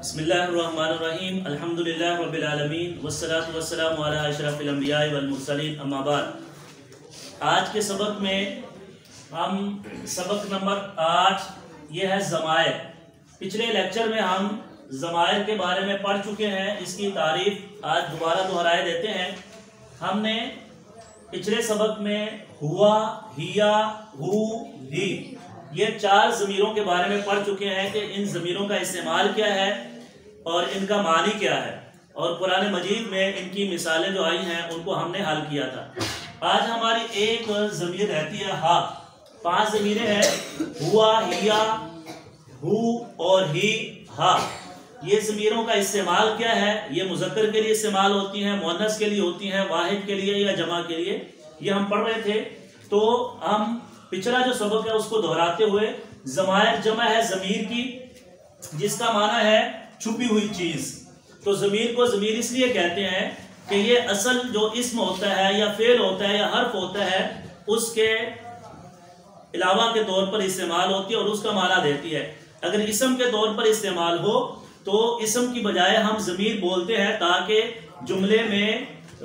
बिस्मिल्लाहिर्रहमानिर्रहीम अल्हम्दुलिल्लाहि रब्बिल आलमीन वस्सलातु वस्सलामु अला अशरफिल अंबिया वल मुरसलीन अम्मा बाद। आज के सबक में हम सबक नंबर 8 ये है ज़मायर। पिछले लेक्चर में हम ज़मायर के बारे में पढ़ चुके हैं, इसकी तारीफ आज दोबारा दोहराए देते हैं। हमने पिछले सबक में हुआ, हिया, हु, ही ये 4 ज़मीरों के बारे में पढ़ चुके हैं कि इन ज़मीरों का इस्तेमाल क्या है और इनका मानी क्या है, और कुरान मजीद में इनकी मिसालें जो आई हैं उनको हमने हल किया था। आज हमारी एक ज़मीर रहती है हा। 5 ज़मीरें हैं, हुआ, हिया, हु और ही, हा। ये ज़मीरों का इस्तेमाल क्या है? ये मुज़क्कर के लिए इस्तेमाल होती हैं, मुअन्नस के लिए होती हैं, वाहिद के लिए या जमा के लिए, ये हम पढ़ रहे थे। तो हम पिछला जो सबक है उसको दोहराते हुए, ज़मायर जमा है ज़मीर की, जिसका माना है छुपी हुई चीज। तो ज़मीर को ज़मीर इसलिए कहते हैं कि ये असल जो इस्म होता है या फेल होता है या हर्फ होता है उसके अलावा के तौर पर इस्तेमाल होती है और उसका माना देती है। अगर इस्म के तौर पर इस्तेमाल हो तो इस्म की बजाय हम ज़मीर बोलते हैं ताकि जुमले में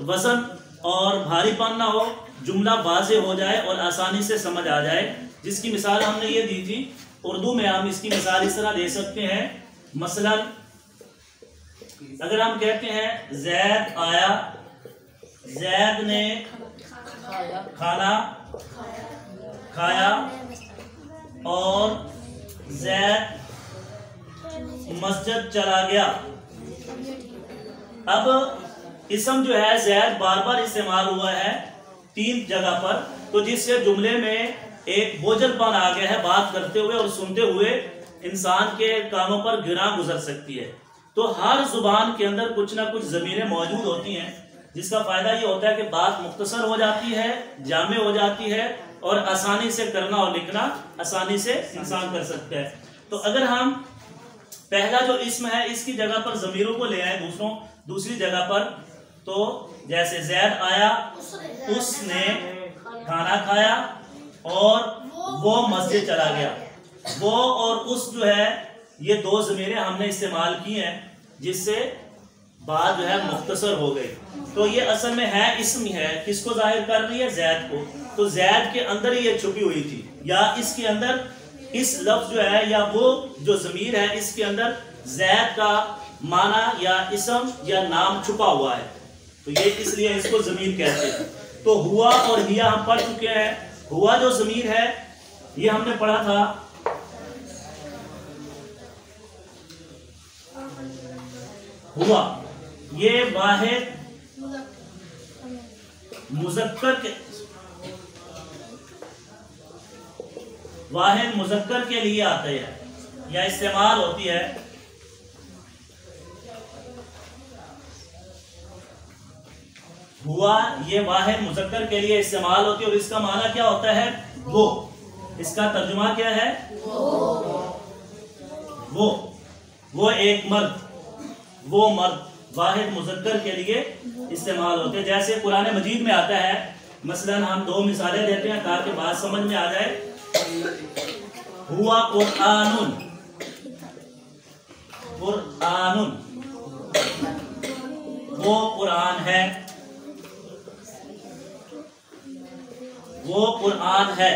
वज़न और भारीपन ना हो, जुमला वाज़ेह हो जाए और आसानी से समझ आ जाए। जिसकी मिसाल हमने ये दी थी, उर्दू में हम इसकी मिसाल इस तरह दे सकते हैं। मसलन अगर हम कहते हैं जैद आया, जैद ने खाना खाया और जैद मस्जिद चला गया। अब इसम जो है जैद बार बार इस्तेमाल हुआ है 3 जगह पर, तो जिससे जुमले में एक बोझलपन आ गया है। बात करते हुए और सुनते हुए इंसान के कानों पर गिरा गुजर सकती है। तो हर जुबान के अंदर कुछ ना कुछ ज़मीरें मौजूद होती हैं, जिसका फायदा ये होता है कि बात मुख्तसर हो जाती है, जामे हो जाती है और आसानी से करना और लिखना आसानी से इंसान कर सकता है। तो अगर हम पहला जो इस्म है इसकी जगह पर ज़मीरों को ले आए दूसरी जगह पर, तो जैसे जैद आया, उसने खाना खाया और वो मस्जिद चला गया। वो और उस जो है ये 2 ज़मीरें हमने इस्तेमाल की हैं, जिससे बात जो है मुख्तसर हो गई। तो ये असल में है इस्म है, किसको जाहिर कर रही है? जैद को। तो जैद के अंदर ही ये छुपी हुई थी, या इसके अंदर इस लफ्ज जो है या वो जो ज़मीर है इसके अंदर जैद का माना या इस्म या नाम छुपा हुआ है, तो ये इसलिए इसको ज़मीर कहते हैं। तो हुआ और हिया हम पढ़ चुके हैं। हुआ जो ज़मीर है ये हमने पढ़ा था, हुआ ये वाहिद मुज़क्कर के लिए आते हैं या इस्तेमाल होती है। हुआ ये वाहिद मुज़क्कर के लिए इस्तेमाल होती है और इसका माना क्या होता है? वो। इसका तर्जुमा क्या है? वो एक मर्द, वो मर्द वाहिद मुज़क्कर के लिए इस्तेमाल होते हैं। जैसे कुरान मजीद में आता है, मसलन हम 2 मिसालें देते हैं ताकि बात समझ में आ जाए। हुआ कुरआनुन, कुरआनुन वो कुरान है, वो कुरान है।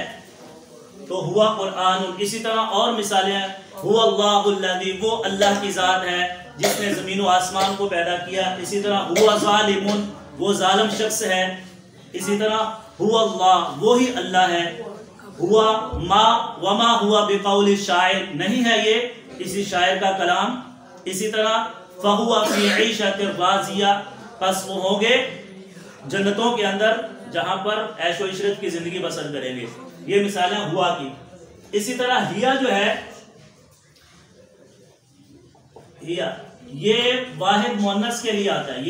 तो हुआ कुरआनुन। इसी तरह और मिसालें, हुवा अल्लाहुल्लज़ी वो अल्लाह की ज़ात है जिसने ज़मीन व आसमान को पैदा किया। इसी तरह हुवा ज़ालिमुन वो जालिम शख्स है। इसी तरह हुवा अल्लाह वो ही अल्लाह है। हुआ मा वमा हुआ बिक़ौलि शायर नहीं है ये किसी शायर का कलाम। इसी तरह फ़हुवा फ़ी ईशतिर राज़िया बस वो होंगे जन्नतों के अंदर जहां पर ऐशो इशरत की जिंदगी बसर करेंगे। ये मिसालें हुआ की। इसी तरह हिया जो है, हिया ये वाहिद मुअन्नस के लिए आता है।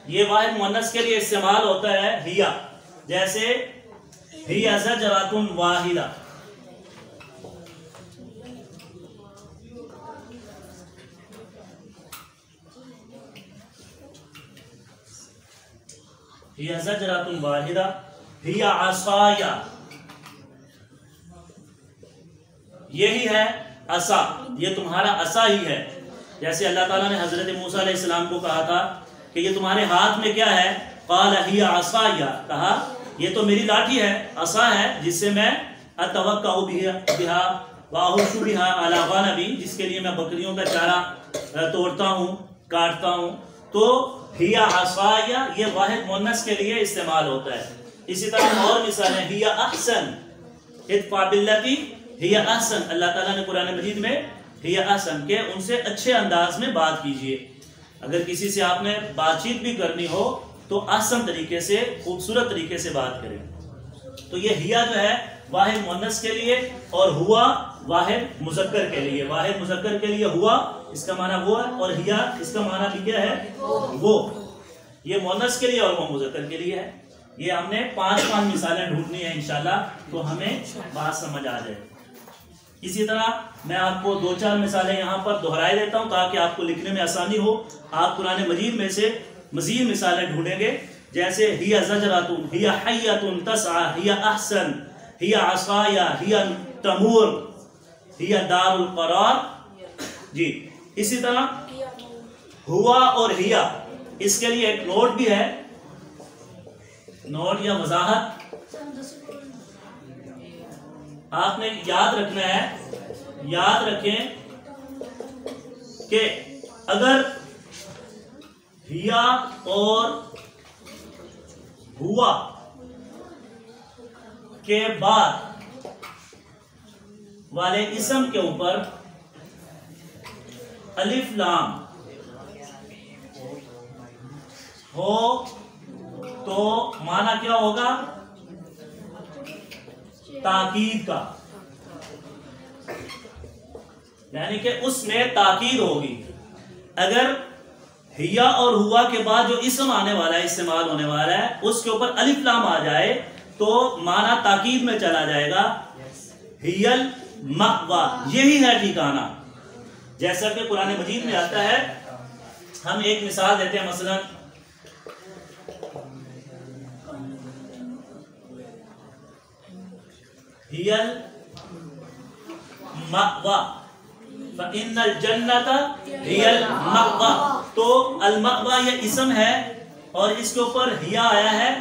ये वाहिद मुअन्नस के लिए इस्तेमाल होता है हिया। जैसे हिया ज़जरातुन वाहिदा, हिया ज़जरतुन वाहिदा, हिया असाया, यही है असा, ये तुम्हारा असा ही है। जैसे अल्लाह ताला ने हजरत मूसा अलैहिस्सलाम को कहा था कि ये तुम्हारे हाथ में क्या है, क़ाल हिया असाया, कहा ये तो मेरी लाठी है, असा है, जिससे मैं अतवक्कउ बिहा व अहुशु बिहा अला गनमी, जिसके लिए मैं बकरियों का चारा तोड़ता हूँ, काटता हूँ। तो हिया असाया ये वाहिद मुन्नस के लिए इस्तेमाल होता है। इसी तरह और मिसालें, हिया अहसन, इत्फा बिल्लती हिया अहसन, अल्लाह ताला ने कुरान मजीद में हिया अहसन के उनसे अच्छे अंदाज में बात कीजिए। अगर किसी से आपने बातचीत भी करनी हो तो आसान तरीके से, खूबसूरत तरीके से बात करें। तो ये हिया जो है वाहिद मुन्नस के लिए और हुआ वाहिद मुज़क्कर के लिए। वाहिद मुज़क्कर के लिए हुआ इसका माना वो है, और हिया इसका माना भी क्या है, वो। ये मुन्नस के लिए और वो मुज़क्कर के लिए है। ये हमने 5 मिसालें ढूंढनी है इंशाल्लाह, तो हमें बात समझ आ जाए। इसी तरह मैं आपको 2-4 मिसालें यहाँ पर दोहराए देता हूँ ताकि आपको लिखने में आसानी हो। आप कुरान मजीद में से मजीद मिसालें ढूंढेंगे, जैसे हिया ज़जरतुन, हिया हय्यतुन तसआ, हिया अहसन, हिया असाया, हिया तमूर, हिया दारुल क़रार। जी, इसी तरह हुआ और हिया, इसके लिए एक नोट भी है, नोट या वजाहत आपने याद रखना है। याद रखें कि अगर हिया और हुआ के बाद वाले इसम के ऊपर अलिफ लाम हो तो माना क्या होगा, ताकीद का, यानी कि उसमें ताकीद होगी। अगर हिया और हुआ के बाद जो इसम आने वाला है, इस्तेमाल होने वाला है, उसके ऊपर अलिफ लाम आ जाए तो माना ताकीद में चला जाएगा। हियल मअवा, यही है ठिकाना। जैसा कि कुरान मजीद में आता है, हम एक मिसाल देते हैं, मसलन हियल मअवा फ़इन्नल जन्नता हियल मअवा। तो अल मअवा ये इसम है और इसके ऊपर हिया आया है,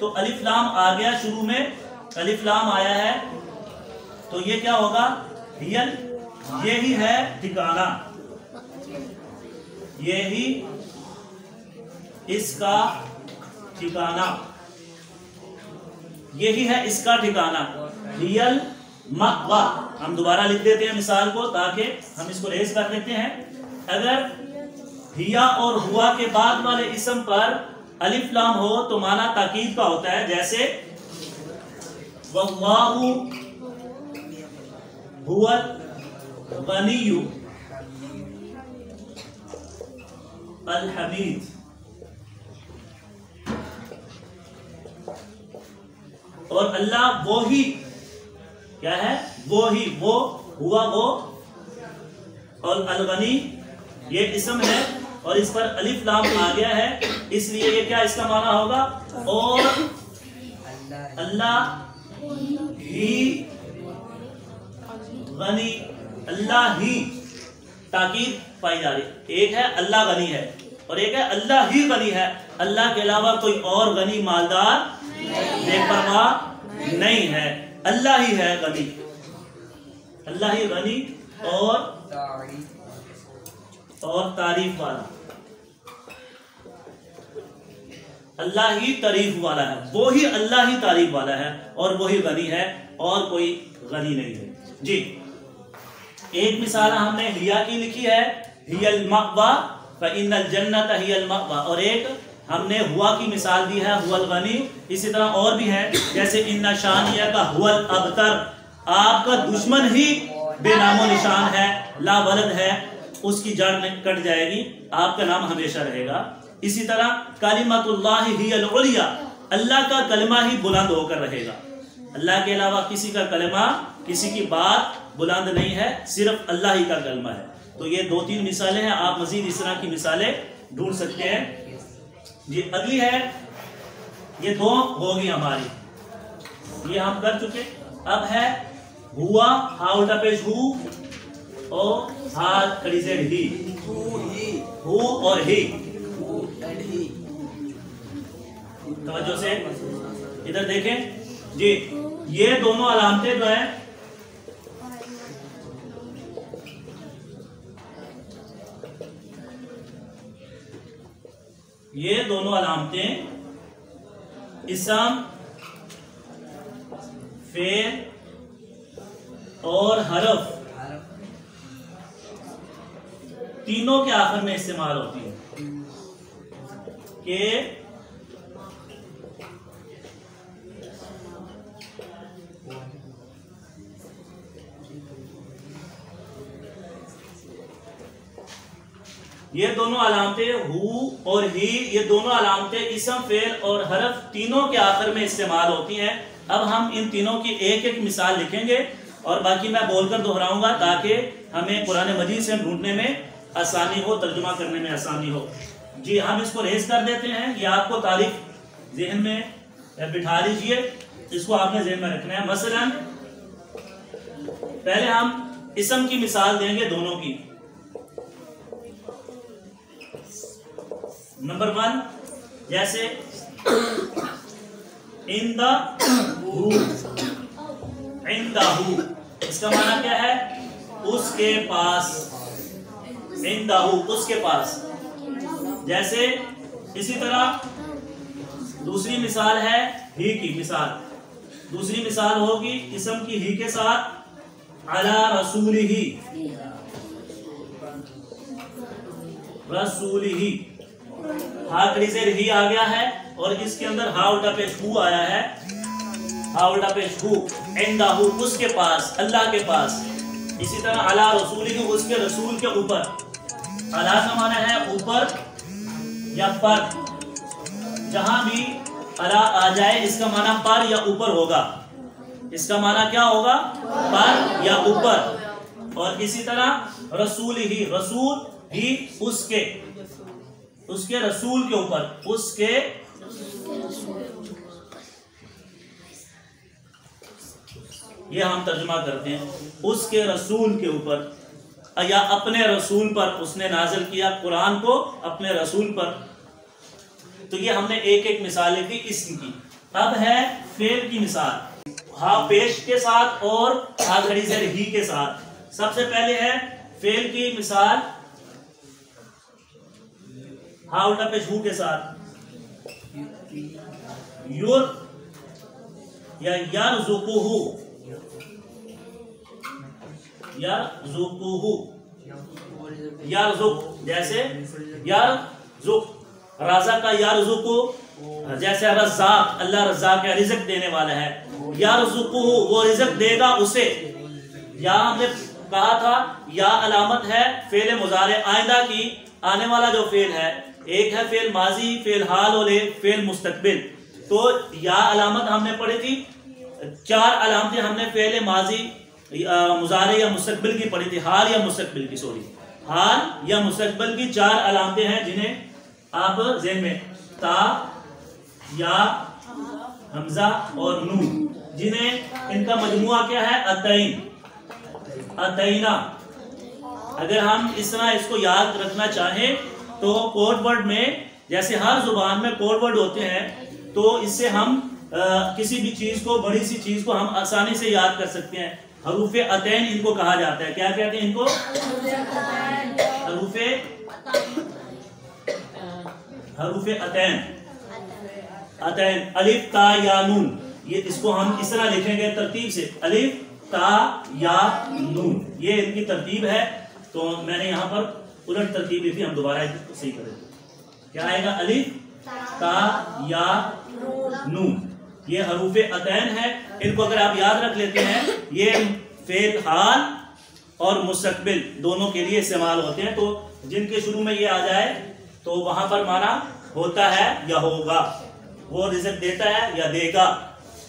तो अलिफ लाम आ गया, शुरू में अलिफ लाम आया है, तो ये क्या होगा, हियल, यही है ठिकाना, यही इसका ठिकाना, यही है इसका ठिकाना, हियल मअवा। हम दोबारा लिख देते हैं मिसाल को ताकि हम इसको रेज कर देते हैं। अगर हिया और हुआ के बाद वाले इसम पर अलिफ लाम हो तो माना ताकीद का होता है, जैसे वल्लाहु हुवल गनिय्यु अल हमीद। और अल्लाह वो ही, क्या है, वो ही, वो हुआ वो, और अल-गनी ये इसम है और इस पर अलिफ लाम आ गया है, इसलिए ये क्या इसका माना होगा, और अल्लाह ही गनी, अल्लाह ही, ताकीद पाई जा रही। एक है अल्लाह गनी है और एक है अल्लाह ही गनी है। अल्लाह के अलावा कोई और गनी, मालदार, बेपरवाह नहीं है, अल्लाह ही है गनी, अल्लाह ही गनी और तारीफ वाला, अल्लाह ही तारीफ वाला है, वो ही अल्लाह ही तारीफ वाला है और वही गनी है और कोई गनी नहीं है। जी, एक मिसाल हमने हिया की लिखी है, हियल मअवा फ़इन्नल जन्नत हियल मअवा, और एक हमने हुआ की मिसाल दी है, हुवल गनी। इसी तरह और भी है, जैसे इन्ना शानिया का हुवल अबतर, आपका दुश्मन ही बेनामो निशान है, ला वलद है, उसकी जड़ में कट जाएगी, आपका नाम हमेशा रहेगा। इसी तरह कलिमतुल्लाहि हियल उलिया, अल्लाह का कलमा ही बुलंद होकर रहेगा, अल्लाह के अलावा किसी का कलमा, किसी की बात बुलंद नहीं है, सिर्फ अल्लाह ही का कलमा है। तो ये 2-3 मिसालें हैं, आप मजीद इस तरह की मिसालें ढूंढ सकते हैं। जी, अगली है یہ دو ہوگی ہماری، یہ ہم کر چکے. اب ہے ہوا، ہا الٹا پیش ہو اور ہا کھڑی زیڈ ہی، ہو اور ہی. توجہ سے ادھر دیکھیں جی، یہ دونوں علامتیں جو ہیں یہ دونوں علامتیں اسم، فعل اور حرف تینوں کے آخر میں استعمال ہوتی ہیں کہ یہ دونوں علامتیں ہو اور ہی، یہ دونوں علامتیں اسم، فعل اور حرف تینوں کے آخر میں استعمال ہوتی ہیں. اب ہم ان تینوں کی ایک ایک مثال لکھیں گے اور باقی میں بول کر دہراؤں گا تاکہ ہمیں قرآن مجید سے ڈھونڈنے میں آسانی ہو، ترجمہ کرنے میں آسانی ہو. جی ہم اس کو ریز کر دیتے ہیں. یہ آپ کو تاریخ ذہن میں بٹھا لیجئے، اس کو آپ نے ذہن میں رکھنا ہے. مثلا پہلے ہم اسم کی مثال دیں گے دونوں کی. نمبر 1 جیسے عندہو، اس کا معنی کیا ہے؟ اس کے پاس. عندہو اس کے پاس. جیسے اسی طرح دوسری مثال ہے ہی کی مثال. دوسری مثال ہوگی اسم کی ہی کے ساتھ علی رسولہ، رسولہ. ہا کھڑی زیر ہی آ گیا ہے اور اس کے اندر ہا الٹا پیش ہو آیا ہے. ہا الٹا پیش ہو. عندہو اس کے پاس، اللہ کے پاس. اسی طرح علی رسولہ اس کے رسول کے اوپر. علی کا معنی ہے اوپر یا پر. جہاں بھی علی آ جائے اس کا معنی پر یا اوپر ہوگا. اس کا معنی کیا ہوگا؟ پر یا اوپر. اور اسی طرح رسول ہی، رسول ہی اس کے رسول کے اوپر. اس کے یہ ہم ترجمہ کرتے ہیں اس کے رسول کے اوپر یا اپنے رسول پر. اس نے نازل کیا قرآن کو اپنے رسول پر. تو یہ ہم نے ایک ایک مثال لی تھی اسم کی. اب ہے فعل کی مثال، ہا پیش کے ساتھ اور ہا کھڑی زیر ہی کے ساتھ. سب سے پہلے ہے فعل کی مثال ہا الٹا پیش ہو کے ساتھ. یور یا یرزقہ، یرزقہ، یرزق. جیسے یرزق، رازق کا یرزق. جیسے رزاق، اللہ رزاق ہے، رزق دینے والا ہے. یرزقہ وہ رزق دے گا اسے. یا ہم نے کہا تھا یا علامت ہے فعل مضارع آئندہ کی. آنے والا جو فعل ہے ایک ہے فعل ماضی، فعل حال اور ایک فعل مستقبل. تو یا علامت ہم نے پڑھی تھی، 4 علامتیں ہم نے فعل ماضی، مضارع یا مستقبل کی پڑھی تھی. حال یا مستقبل کی، سوری، حال یا مستقبل کی 4 علامتیں ہیں جنہیں آپ ذہن میں تا، یا، حمزہ اور نون، جنہیں ان کا مجموعہ کیا ہے؟ اتین، اتینا. اگر ہم اس طرح اس کو یاد رکھنا چاہیں تو کوڈ ورڈ میں، جیسے ہر زبان میں کوڈ ورڈ ہوتے ہیں، تو اس سے ہم کسی بھی چیز کو، بڑی سی چیز کو ہم آسانی سے یاد کر سکتے ہیں. حروف اتین ان کو کہا جاتا ہے. کیا کہتے ہیں ان کو؟ حروف اتین. اتین، الف تا یا نون. یہ اس کو ہم اس طرح لکھیں گے ترتیب سے، الف تا یا نون. یہ ان کی ترتیب ہے. تو میں نے یہاں پر الٹ ترتیب لی تھی، ہم دوبارہ صحیح کریں. کیا آئے گا؟ الف تا یا نون. یہ حروف اتین ہے. ان کو اگر آپ یاد رکھ لیتے ہیں، یہ فعل حال اور مستقبل دونوں کے لیے استعمال ہوتے ہیں. تو جن کے شروع میں یہ آ جائے تو وہاں پر معنی ہوتا ہے یا ہوگا، وہ رزق دیتا ہے یا دے گا.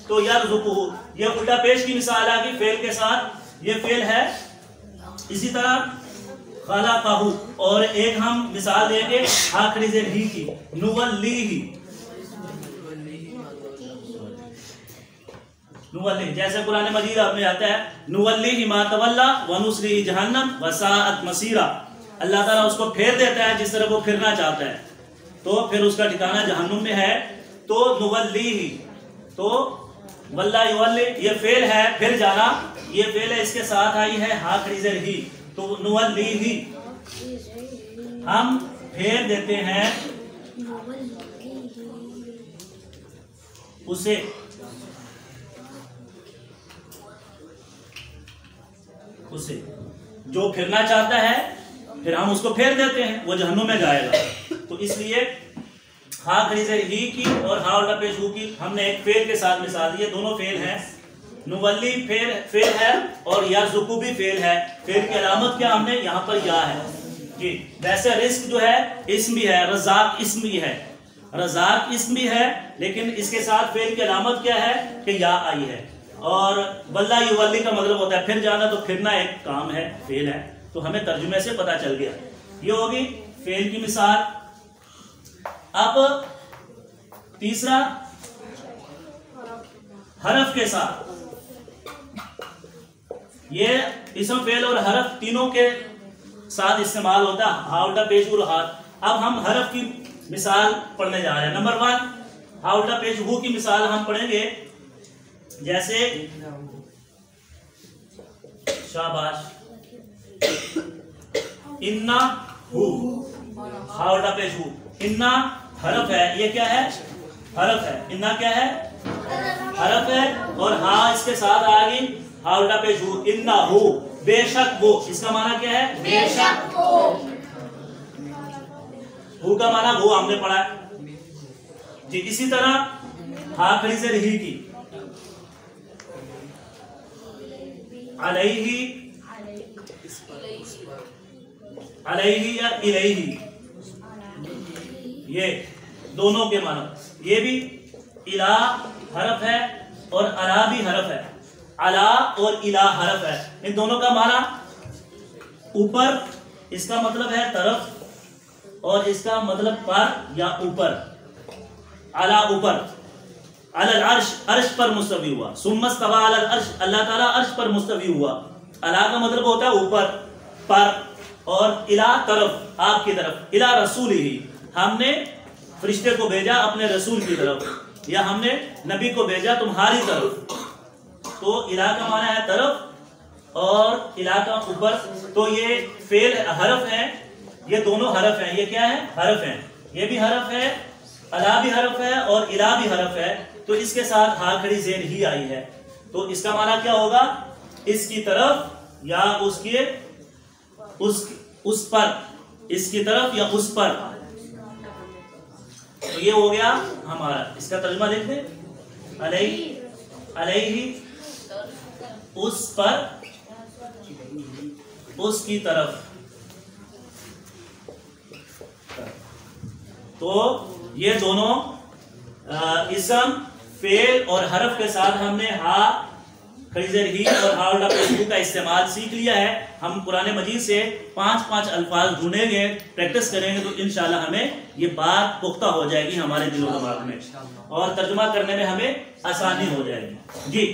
تو یرزقہ، یہ الٹا پیش کی مثال آ گئی فعل کے ساتھ. یہ فعل ہے. اسی طرح خلقہ، اور ایک ہم مثال دیں گے آخری زیر ہی کی، نولیہ. नुवल्ली, जैसे कुरान मजीद में आता है नुवल्लिही मा तवल्ला व नुस्लिही जहन्नम व साअत मसीरा, अल्लाह ताला उसको फेर देता है जिस तरह वो फिरना चाहता है, तो फिर उसका ठिकाना जहन्नुम में है। तो नुवल्लिही, तो वल्ला युवल्ली ये फेल है, फिर जाना ये फेल है, इसके साथ आई है हा खड़ी ज़ेर ही, तो नुवल्लिही हम फेर देते हैं उसे, उसे जो फिरना चाहता है फिर हम उसको फेर देते हैं, वो जहन्नुम में जाएगा। तो इसलिए हा खड़ी ज़ेर ही की और हा उल्टा पेश हु की हमने एक फेल के साथ मिसाल दी है, दोनों फेल हैं। नुवल्ली फेल है और यरज़ुकु भी फेल है। फेल की अलामत क्या हमने यहाँ पर या है जी। वैसे रिस्क जो है इस्म भी है, रज़ाक इस्म भी है, रज़ाक इस्म भी है, लेकिन इसके साथ फेल की अलामत क्या है कि या आई है। और वल्ला युवल्ली का मतलब होता है फिर जाना, तो फिरना एक काम है, फेल है। तो हमें तर्जुमे से पता चल गया, ये होगी फेल की मिसाल। अब तीसरा हरफ के साथ, ये इसम फेल और हरफ तीनों के साथ इस्तेमाल होता है, हा उल्टा पेश हु हाथ। अब हम हरफ की मिसाल पढ़ने जा रहे हैं। नंबर 1 हा उल्टा पेश हु की मिसाल हम पढ़ेंगे, जैसे शाबाश इन्ना हु, हा उल्टा पेश हु। इन्ना हरफ है, ये क्या है हरफ है, इन्ना क्या है हरफ है, और हा इसके साथ आ गई हा उल्टा पेश हु, इन्ना हु बेशक वो, इसका माना क्या है बेशक वो, हु का माना वो हमने पढ़ा जी। इसी तरह हा खड़ी ज़ेर ही की, अलैहि, अलैहि या इलैहि, ये दोनों के माना, ये भी इला हरफ है और अला भी हरफ है, अला और इला हरफ है। इन दोनों का माना ऊपर, इसका मतलब है तरफ, और इसका मतलब पर या ऊपर। अला ऊपर, अलल अर्श अर्श पर मुस्तवी हुआ, सुम्मस्तवा अलल अर्श अल्लाह ताला अर्श पर मुस्तवी हुआ। अला का मतलब होता है ऊपर पर, और इला तरफ आपकी तरफ। इला रसूल ही, हमने फरिश्ते को भेजा अपने रसूल की तरफ, या हमने नबी को भेजा तुम्हारी तरफ। तो इला का माना है तरफ और इला का ऊपर। तो ये फेल हरफ है, ये दोनों हरफ हैं। ये क्या है हरफ हैं, ये भी हरफ है, अला भी हरफ है और इला भी हरफ है। तो इसके साथ हा खड़ी ज़ेर ही आई है, तो इसका माना क्या होगा इसकी तरफ या उसके उस पर, इसकी तरफ या उस पर। तो ये हो गया हमारा, इसका तर्जुमा देख लें, अलैहि, अलैहि उस पर, उसकी तरफ। तो ये दोनों इसम फेल और हरफ के साथ हमने हा खड़ी ज़ेर ही और हा उल्टा पेश हु का इस्तेमाल सीख लिया है। हम कुरान मजीद से 5-5 अल्फाज ढूंढेंगे, प्रैक्टिस करेंगे, तो इंशाल्लाह हमें ये बात पुख्ता हो जाएगी हमारे दिलो दिमाग में, और तर्जुमा करने में हमें आसानी हो जाएगी जी।